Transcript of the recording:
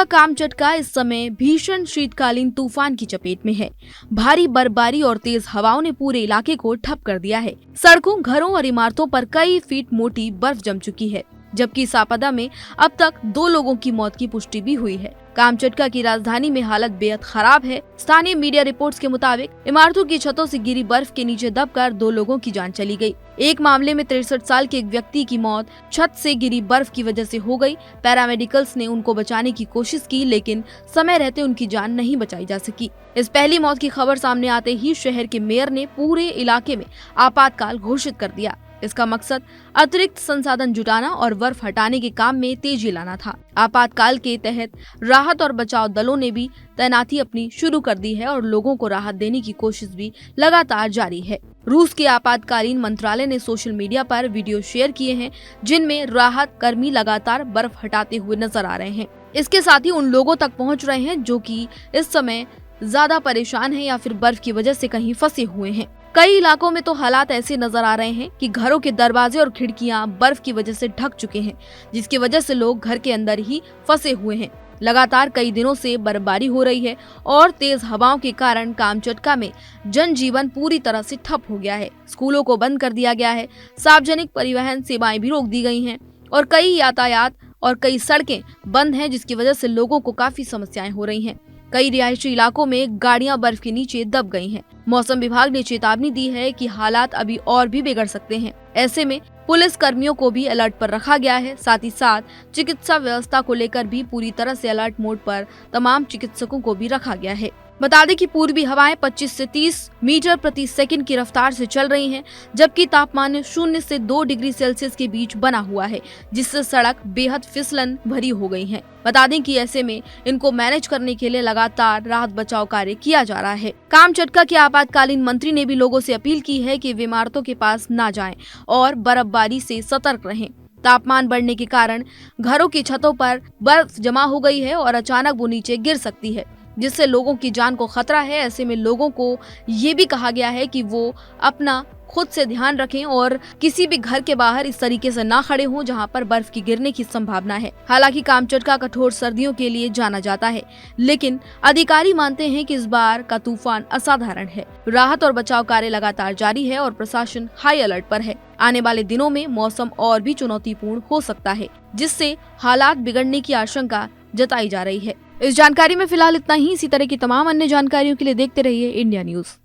का कामचटका इस समय भीषण शीतकालीन तूफान की चपेट में है। भारी बर्फबारी और तेज हवाओं ने पूरे इलाके को ठप कर दिया है। सड़कों, घरों और इमारतों पर कई फीट मोटी बर्फ जम चुकी है, जबकि सापदा में अब तक 2 लोगों की मौत की पुष्टि भी हुई है। कामचटका की राजधानी में हालत बेहद खराब है। स्थानीय मीडिया रिपोर्ट्स के मुताबिक इमारतों की छतों से गिरी बर्फ के नीचे दबकर 2 लोगों की जान चली गई। एक मामले में 63 साल के एक व्यक्ति की मौत छत से गिरी बर्फ की वजह से हो गई। पैरामेडिकल्स ने उनको बचाने की कोशिश की, लेकिन समय रहते उनकी जान नहीं बचाई जा सकी। इस पहली मौत की खबर सामने आते ही शहर के मेयर ने पूरे इलाके में आपातकाल घोषित कर दिया। इसका मकसद अतिरिक्त संसाधन जुटाना और बर्फ हटाने के काम में तेजी लाना था। आपातकाल के तहत राहत और बचाव दलों ने भी तैनाती अपनी शुरू कर दी है और लोगों को राहत देने की कोशिश भी लगातार जारी है। रूस के आपातकालीन मंत्रालय ने सोशल मीडिया पर वीडियो शेयर किए हैं, जिनमें राहत कर्मी लगातार बर्फ हटाते हुए नजर आ रहे हैं। इसके साथ ही उन लोगों तक पहुंच रहे हैं जो कि इस समय ज्यादा परेशान हैं या फिर बर्फ की वजह से कहीं फंसे हुए हैं। कई इलाकों में तो हालात ऐसे नजर आ रहे हैं कि घरों के दरवाजे और खिड़कियां बर्फ की वजह से ढक चुके हैं, जिसकी वजह से लोग घर के अंदर ही फंसे हुए हैं। लगातार कई दिनों से बर्फबारी हो रही है और तेज हवाओं के कारण कामचटका में जनजीवन पूरी तरह से ठप हो गया है। स्कूलों को बंद कर दिया गया है, सार्वजनिक परिवहन सेवाएं भी रोक दी गई हैं और कई यातायात और कई सड़कें बंद हैं, जिसकी वजह से लोगों को काफी समस्याएं हो रही हैं। कई रिहायशी इलाकों में गाड़ियां बर्फ के नीचे दब गई हैं। मौसम विभाग ने चेतावनी दी है कि हालात अभी और भी बिगड़ सकते हैं। ऐसे में पुलिस कर्मियों को भी अलर्ट पर रखा गया है। साथ ही साथ चिकित्सा व्यवस्था को लेकर भी पूरी तरह से अलर्ट मोड पर तमाम चिकित्सकों को भी रखा गया है। बता दें कि पूर्वी हवाएं 25 से 30 मीटर प्रति सेकंड की रफ्तार से चल रही हैं, जबकि तापमान 0 से 2 डिग्री सेल्सियस के बीच बना हुआ है, जिससे सड़क बेहद फिसलन भरी हो गई है। बता दें कि ऐसे में इनको मैनेज करने के लिए लगातार राहत बचाव कार्य किया जा रहा है। कामचटका के आपातकालीन मंत्री ने भी लोगों से अपील की है कि वे इमारतों के पास न जाएं और बर्फबारी से सतर्क रहें। तापमान बढ़ने के कारण घरों की छतों पर बर्फ जमा हो गई है और अचानक वो नीचे गिर सकती है, जिससे लोगों की जान को खतरा है। ऐसे में लोगों को ये भी कहा गया है कि वो अपना खुद से ध्यान रखें और किसी भी घर के बाहर इस तरीके से ना खड़े हों जहां पर बर्फ की गिरने की संभावना है। हालांकि कामचटका कठोर सर्दियों के लिए जाना जाता है, लेकिन अधिकारी मानते हैं कि इस बार का तूफान असाधारण है। राहत और बचाव कार्य लगातार जारी है और प्रशासन हाई अलर्ट पर है। आने वाले दिनों में मौसम और भी चुनौतीपूर्ण हो सकता है, जिससे हालात बिगड़ने की आशंका जताई जा रही है। इस जानकारी में फिलहाल इतना ही। इसी तरह की तमाम अन्य जानकारियों के लिए देखते रहिए इंडिया न्यूज।